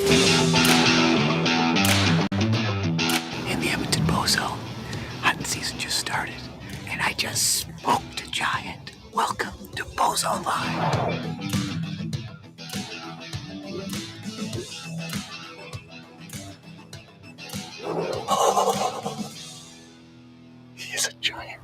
In the Edmonton Bowzone, hunting season just started, and I just smoked a giant. Welcome to Bowzone Live. He is a giant.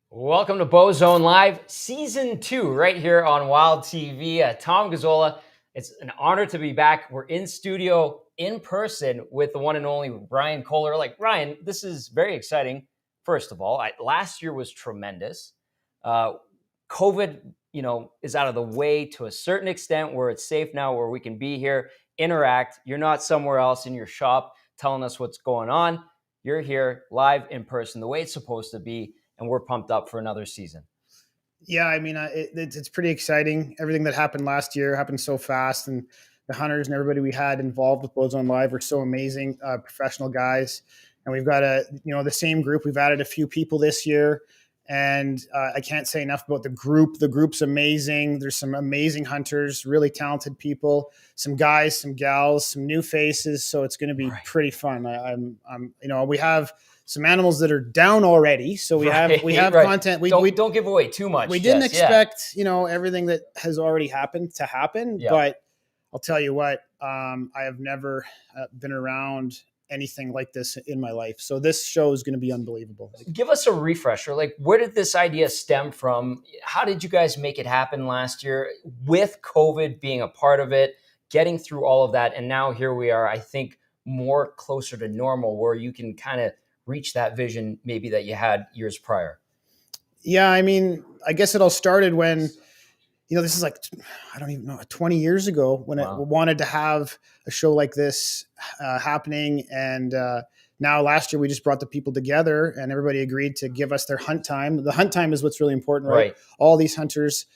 Welcome to Bowzone Live, Season 2, right here on Wild TV. Tom Gazzola, it's an honor to be back. We're in studio, in person, with the one and only Ryan Kohler. Ryan, this is very exciting. First of all, last year was tremendous. COVID, is out of the way to a certain extent where it's safe now, where we can be here, interact. You're not somewhere else in your shop telling us what's going on. You're here live in person, the way it's supposed to be. And we're pumped up for another season. Yeah, I mean, it's pretty exciting. Everything that happened last year happened so fast, and the hunters and everybody we had involved with Bowzone Live are so amazing, professional guys. And we've got the same group. We've added a few people this year, and I can't say enough about the group. The group's amazing. There's some amazing hunters, really talented people, some guys, some gals, some new faces. So it's going to be pretty fun. We have some animals that are down already. So we have content. We don't give away too much. We didn't expect, everything that has already happened to happen, but I'll tell you what, I have never been around anything like this in my life. So this show is going to be unbelievable. Give us a refresher. Where did this idea stem from? How did you guys make it happen last year with COVID being a part of it, getting through all of that? And now here we are, I think, more closer to normal, where you can kind of reach that vision maybe that you had years prior. Yeah, I mean, I guess it all started when, this is I don't even know, 20 years ago when I wanted to have a show like this happening. And now last year we just brought the people together and everybody agreed to give us their hunt time. The hunt time is what's really important, right? All these hunters,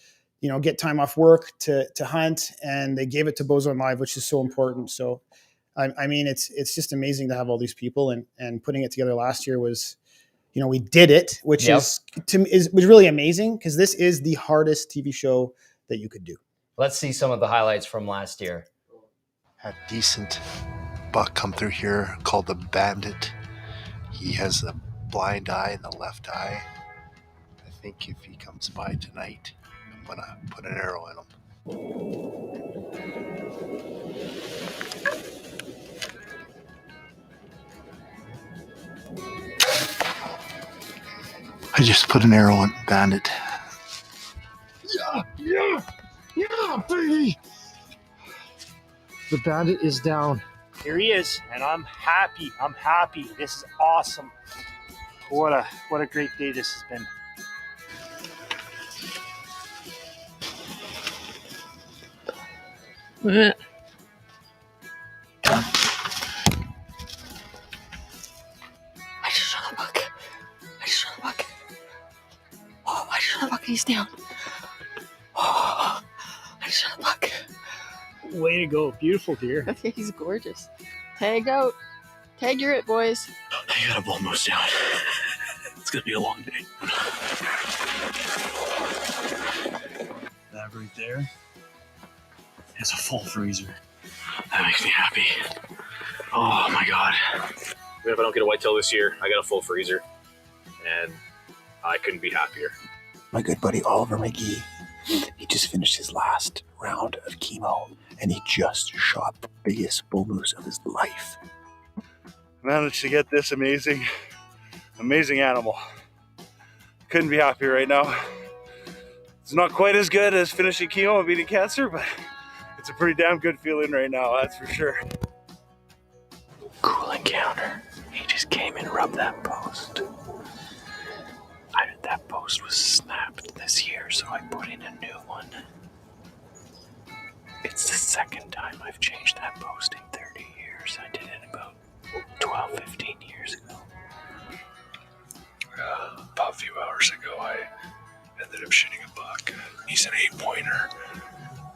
get time off work to hunt, and they gave it to Bowzone Live, which is so important. So I mean, it's just amazing to have all these people, and putting it together last year was, we did it, which was really amazing, because this is the hardest TV show that you could do. Let's see some of the highlights from last year. Had a decent buck come through here called the Bandit. He has a blind eye in the left eye. I think if he comes by tonight, I'm gonna put an arrow in him. I just put an arrow on Bandit. Yeah, baby! The Bandit is down. Here he is, and I'm happy. This is awesome. What a great day this has been. I just shot a buck. Oh, I just shot a buck. He's down. Oh, I just shot a buck. Way to go. Beautiful deer. Okay, he's gorgeous. Tag out. Tag you're it, boys. I gotta bull moose down. It's gonna be a long day. That right there is a full freezer. That makes me happy. Oh my God. Even if I don't get a whitetail this year, I got a full freezer, and I couldn't be happier. My good buddy Oliver McGee, he just finished his last round of chemo, and he just shot the biggest bull moose of his life. Managed to get this amazing animal. Couldn't be happier right now. It's not quite as good as finishing chemo and beating cancer, but it's a pretty damn good feeling right now, that's for sure. Cool encounter. He just came and rubbed that post. That post was snapped this year, so I put in a new one. It's the second time I've changed that post in 30 years. I did it about 12, 15 years ago. About a few hours ago, I ended up shooting a buck. He's an 8-pointer.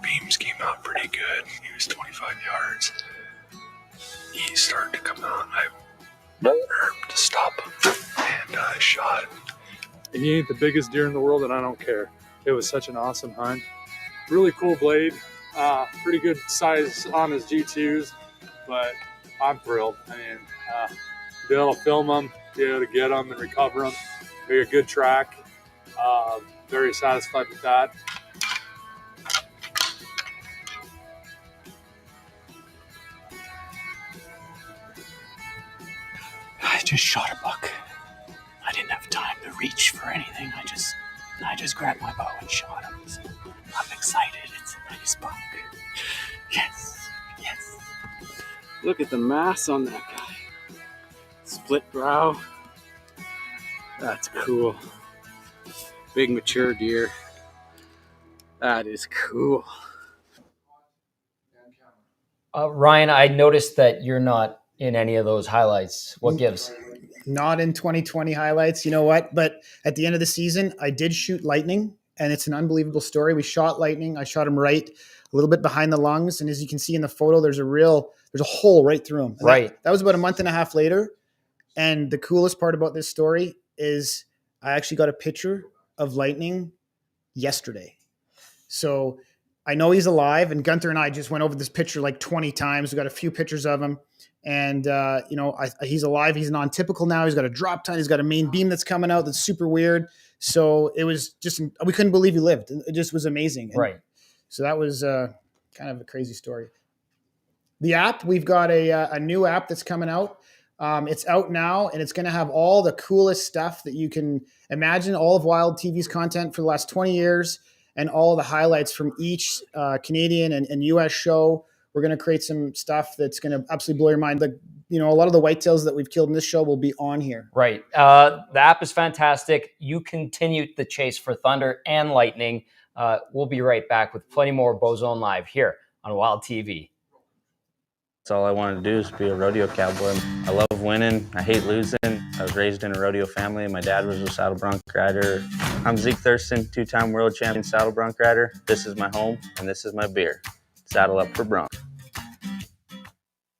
Beams came out pretty good. He was 25 yards. He started to come out, and I nerved to stop him. And I shot. And he ain't the biggest deer in the world, and I don't care. It was such an awesome hunt. Really cool blade. Pretty good size on his G2s, but I'm thrilled. I mean, be able to film them, be able to get them and recover them, be a good track. Very satisfied with that. I just shot a buck. I didn't have time to reach for anything. I just grabbed my bow and shot him. So I'm excited. It's a nice buck. Yes. Look at the mass on that guy. Split brow. That's cool. Big mature deer. That is cool. Ryan, I noticed that you're not in any of those highlights. What gives? Not in 2020 highlights. You know what? But at the end of the season, I did shoot lightning, and it's an unbelievable story. We shot lightning. I shot him right a little bit behind the lungs. And as you can see in the photo, there's a hole right through him. And right. That was about a month and a half later. And the coolest part about this story is I actually got a picture of lightning yesterday. So I know he's alive, and Gunther and I just went over this picture like 20 times. We got a few pictures of him, and he's alive. He's non-typical now. He's got a drop tine. He's got a main beam that's coming out that's super weird. So it was just, we couldn't believe he lived. It just was amazing. And right. So that was kind of a crazy story. The app, we've got a new app that's coming out. It's out now, and it's going to have all the coolest stuff that you can imagine, all of Wild TV's content for the last 20 years. And all the highlights from each Canadian and U.S. show. We're going to create some stuff that's going to absolutely blow your mind. A lot of the whitetails that we've killed in this show will be on here. Right. The app is fantastic. You continued the chase for thunder and lightning. We'll be right back with plenty more Bowzone Live here on Wild TV. That's all I wanted to do is be a rodeo cowboy. I love winning. I hate losing. I was raised in a rodeo family. My dad was a saddle bronc rider. I'm Zeke Thurston, two-time world champion saddle bronc rider. This is my home, and this is my beer. Saddle up for bronc.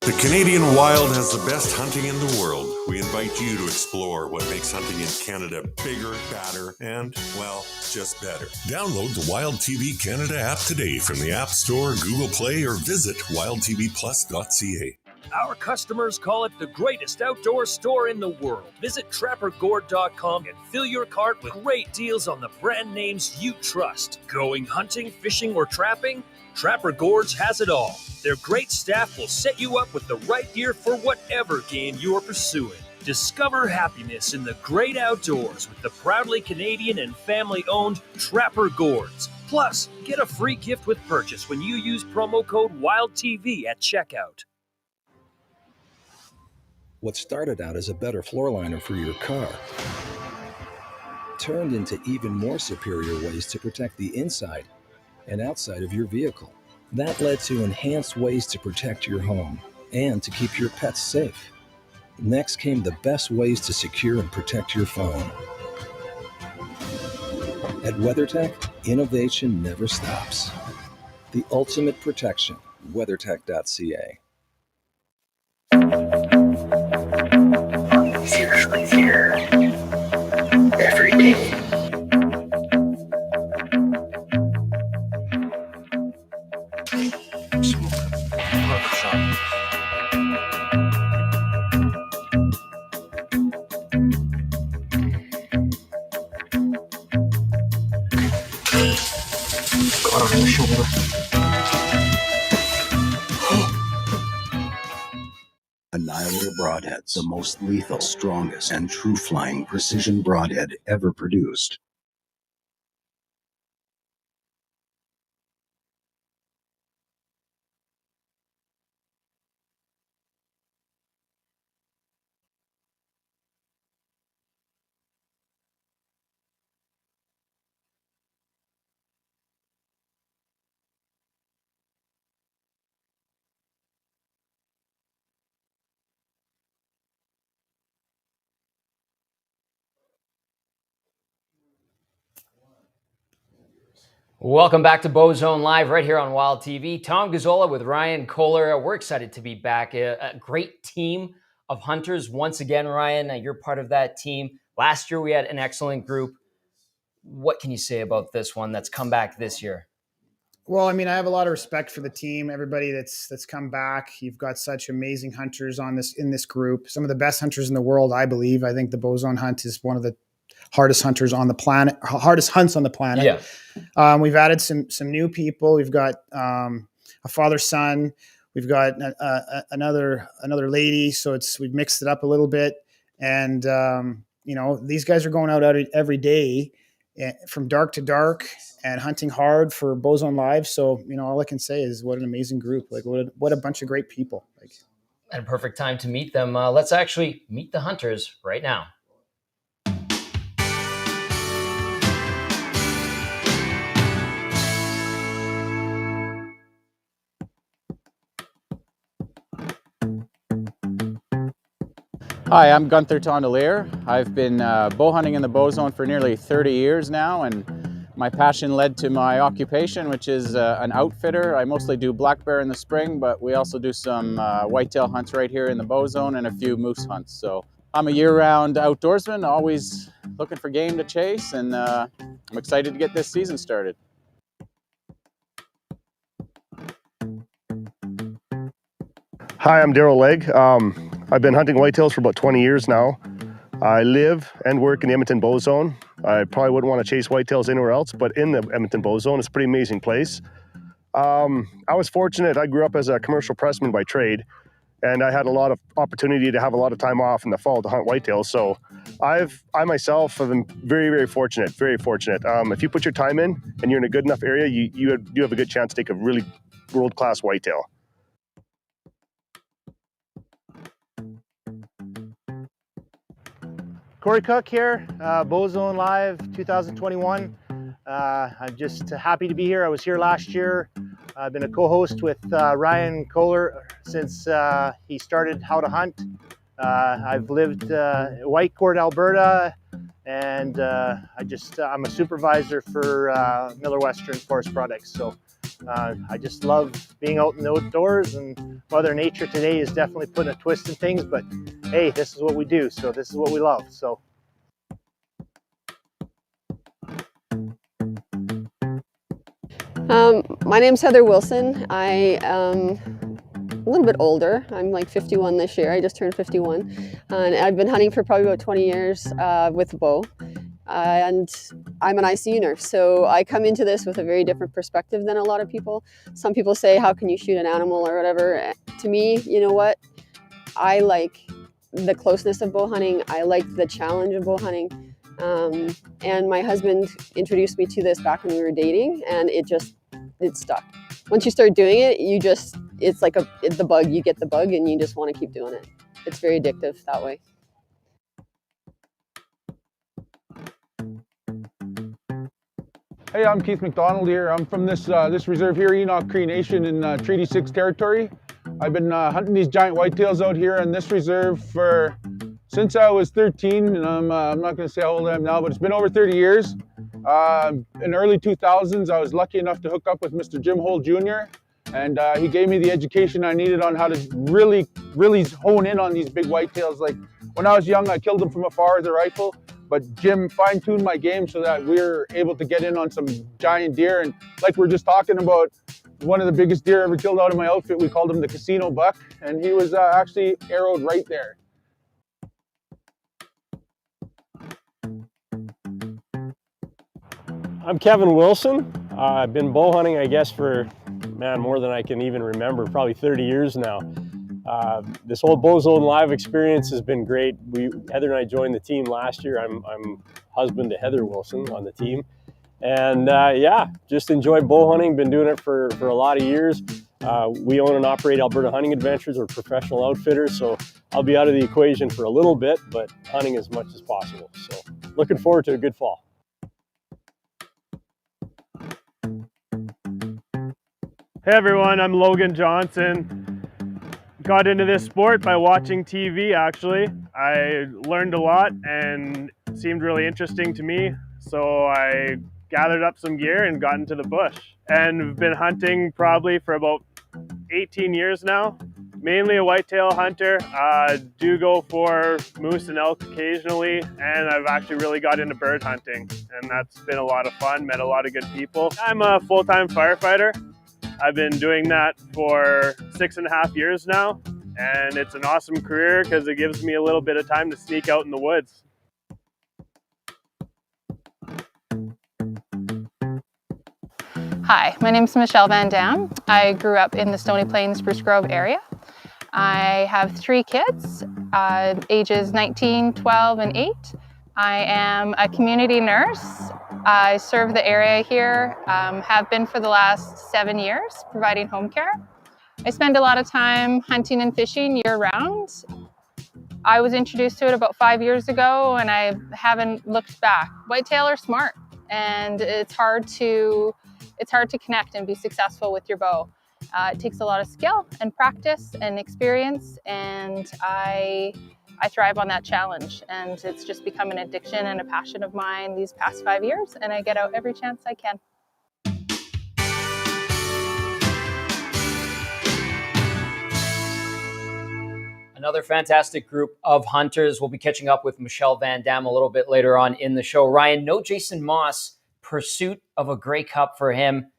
The Canadian Wild has the best hunting in the world. We invite you to explore what makes hunting in Canada bigger, badder, and, well, just better. Download the Wild TV Canada app today from the App Store, Google Play, or visit wildtvplus.ca. Our customers call it the greatest outdoor store in the world. Visit trappergord.com and fill your cart with great deals on the brand names you trust. Going hunting, fishing, or trapping? Trapper Gorge has it all. Their great staff will set you up with the right gear for whatever game you're pursuing. Discover happiness in the great outdoors with the proudly Canadian and family-owned Trapper Gorge. Plus, get a free gift with purchase when you use promo code WILDTV at checkout. What started out as a better floor liner for your car turned into even more superior ways to protect the inside and outside of your vehicle. That led to enhanced ways to protect your home and to keep your pets safe. Next came the best ways to secure and protect your phone. At WeatherTech, innovation never stops. The ultimate protection, WeatherTech.ca. Easier every day. Caught on the shoulder. Annihilator broadheads, the most lethal, strongest, and true flying precision broadhead ever produced. Welcome back to Bowzone Live right here on Wild TV. Tom Gazzola with Ryan Kohler. We're excited to be back. A great team of hunters. Once again, Ryan, you're part of that team. Last year, we had an excellent group. What can you say about this one that's come back this year? Well, I mean, I have a lot of respect for the team, everybody that's come back. You've got such amazing hunters in this group. Some of the best hunters in the world, I believe. I think the Bowzone hunt is one of the hardest hunts on the planet. Yeah. We've added some new people. We've got a father-son. We've got another lady. So we've mixed it up a little bit. And these guys are going out every day from dark to dark and hunting hard for Bowzone Live. So, all I can say is what an amazing group. Like what a bunch of great people. And a perfect time to meet them. Let's actually meet the hunters right now. Hi, I'm Gunther Tondelier. I've been bow hunting in the Bowzone for nearly 30 years now, and my passion led to my occupation, which is an outfitter. I mostly do black bear in the spring, but we also do some whitetail hunts right here in the Bowzone and a few moose hunts. So I'm a year-round outdoorsman, always looking for game to chase, and I'm excited to get this season started. Hi, I'm Daryl Legg. I've been hunting whitetails for about 20 years now. I live and work in the Edmonton Bowzone. I probably wouldn't want to chase whitetails anywhere else, but in the Edmonton Bowzone, it's a pretty amazing place. I was fortunate. I grew up as a commercial pressman by trade, and I had a lot of opportunity to have a lot of time off in the fall to hunt whitetails. So I myself have been very, very fortunate, very fortunate. If you put your time in and you're in a good enough area, you have a good chance to take a really world-class whitetail. Corey Cook here, Bowzone Live 2021. I'm just happy to be here. I was here last year. I've been a co-host with Ryan Kohler since he started How to Hunt. I've lived in Whitecourt, Alberta, and I'm a supervisor for Miller Western Forest Products. So I just love being out in the outdoors, and Mother Nature today is definitely putting a twist in things, but hey, this is what we do, so this is what we love. So my name's Heather Wilson. I am a little bit older. I'm like 51 this year. I just turned 51. And I've been hunting for probably about 20 years with a bow. And I'm an ICU nurse, so I come into this with a very different perspective than a lot of people. Some people say, how can you shoot an animal or whatever? To me, you know what? I like the closeness of bow hunting. I like the challenge of bow hunting. And my husband introduced me to this back when we were dating, and it stuck. Once you start doing it, it's like the bug. You get the bug and you just want to keep doing it. It's very addictive that way. Hey, I'm Keith McDonald here. I'm from this reserve here, Enoch Cree Nation in Treaty 6 territory. I've been hunting these giant whitetails out here in this reserve since I was 13, and I'm not going to say how old I am now, but it's been over 30 years. In early 2000s, I was lucky enough to hook up with Mr. Jim Hole Jr., and he gave me the education I needed on how to really, really hone in on these big whitetails. Like when I was young, I killed them from afar with a rifle, but Jim fine-tuned my game so that we were able to get in on some giant deer. And like we're just talking about, one of the biggest deer ever killed out of my outfit, we called him the casino buck, and he was actually arrowed right there. I'm Kevin Wilson. I've been bow hunting, I guess, for, more than I can even remember, probably 30 years now. This whole Bowzone Live experience has been great. Heather and I joined the team last year. I'm husband to Heather Wilson on the team. And just enjoyed bow hunting, been doing it for a lot of years. We own and operate Alberta Hunting Adventures. We're professional outfitters, so I'll be out of the equation for a little bit, but hunting as much as possible. So looking forward to a good fall. Hey everyone, I'm Logan Johnson. Got into this sport by watching TV actually. I learned a lot and it seemed really interesting to me, so I gathered up some gear and got into the bush. And I've been hunting probably for about 18 years now, Mainly a whitetail hunter. Do go for moose and elk occasionally, and I've actually really got into bird hunting, and that's been a lot of fun. Met a lot of good people. I'm a full-time firefighter. I've been doing that for 6.5 years now, and it's an awesome career because it gives me a little bit of time to sneak out in the woods. Hi, my name is Michelle Van Dam. I grew up in the Stony Plains Spruce Grove area. I have 3 kids, ages 19, 12, and 8. I am a community nurse. I serve the area here, have been for the last 7 years, providing home care. I spend a lot of time hunting and fishing year-round. I was introduced to it about 5 years ago, and I haven't looked back. Whitetail are smart, and it's hard to connect and be successful with your bow. It takes a lot of skill and practice and experience, and I thrive on that challenge. And it's just become an addiction and a passion of mine these past 5 years, and I get out every chance I can. Another fantastic group of hunters. We'll be catching up with Michelle Van Dam a little bit later on in the show. Ryan, no Jason Moss. Pursuit of a Grey Cup for him.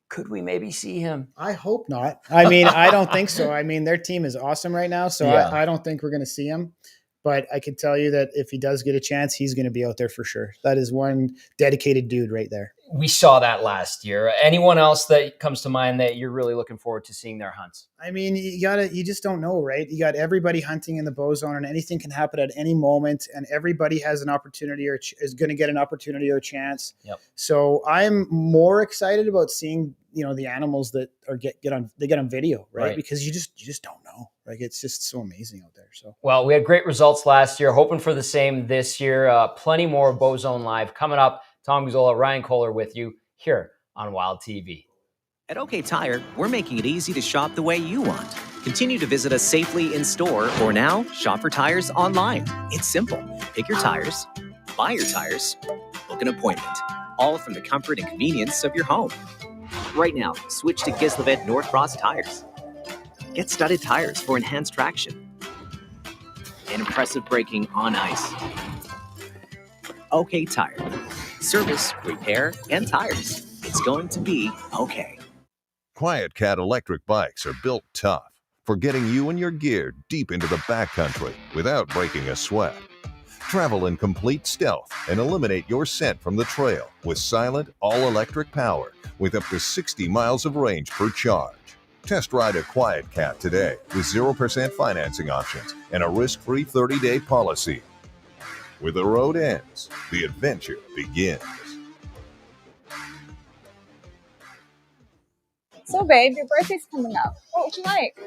Could we maybe see him? I hope not. I mean, I don't think so. I mean, their team is awesome right now, so Yeah. I don't think we're going to see him. But I can tell you that if he does get a chance, he's going to be out there for sure. That is one dedicated dude right there. We saw that last year. Anyone else that comes to mind that you're really looking forward to seeing their hunts? I mean, you just don't know, right? You got everybody hunting in the Bowzone, and anything can happen at any moment, and everybody has an opportunity or is going to get an opportunity or a chance. Yep. So I'm more excited about seeing, the animals that get on video, right? Because you just don't know. Like, it's just so amazing out there. So, well, we had great results last year. Hoping for the same this year. Plenty more Bowzone Live coming up. Tom Guzzola, Ryan Kohler with you here on Wild TV. At OK Tire, we're making it easy to shop the way you want. Continue to visit us safely in store, or now shop for tires online. It's simple. Pick your tires, buy your tires, book an appointment, all from the comfort and convenience of your home. Right now, switch to Gislevet Norcross tires. Get studded tires for enhanced traction and impressive braking on ice. OK Tire. Service, repair, and tires. It's going to be okay. Quiet Cat electric bikes are built tough for getting you and your gear deep into the backcountry without breaking a sweat. Travel in complete stealth and eliminate your scent from the trail with silent, all-electric power with up to 60 miles of range per charge. Test ride a Quiet Cat today with 0% financing options and a risk-free 30-day policy. Where the road ends, the adventure begins. So, babe, your birthday's coming up. What would you like?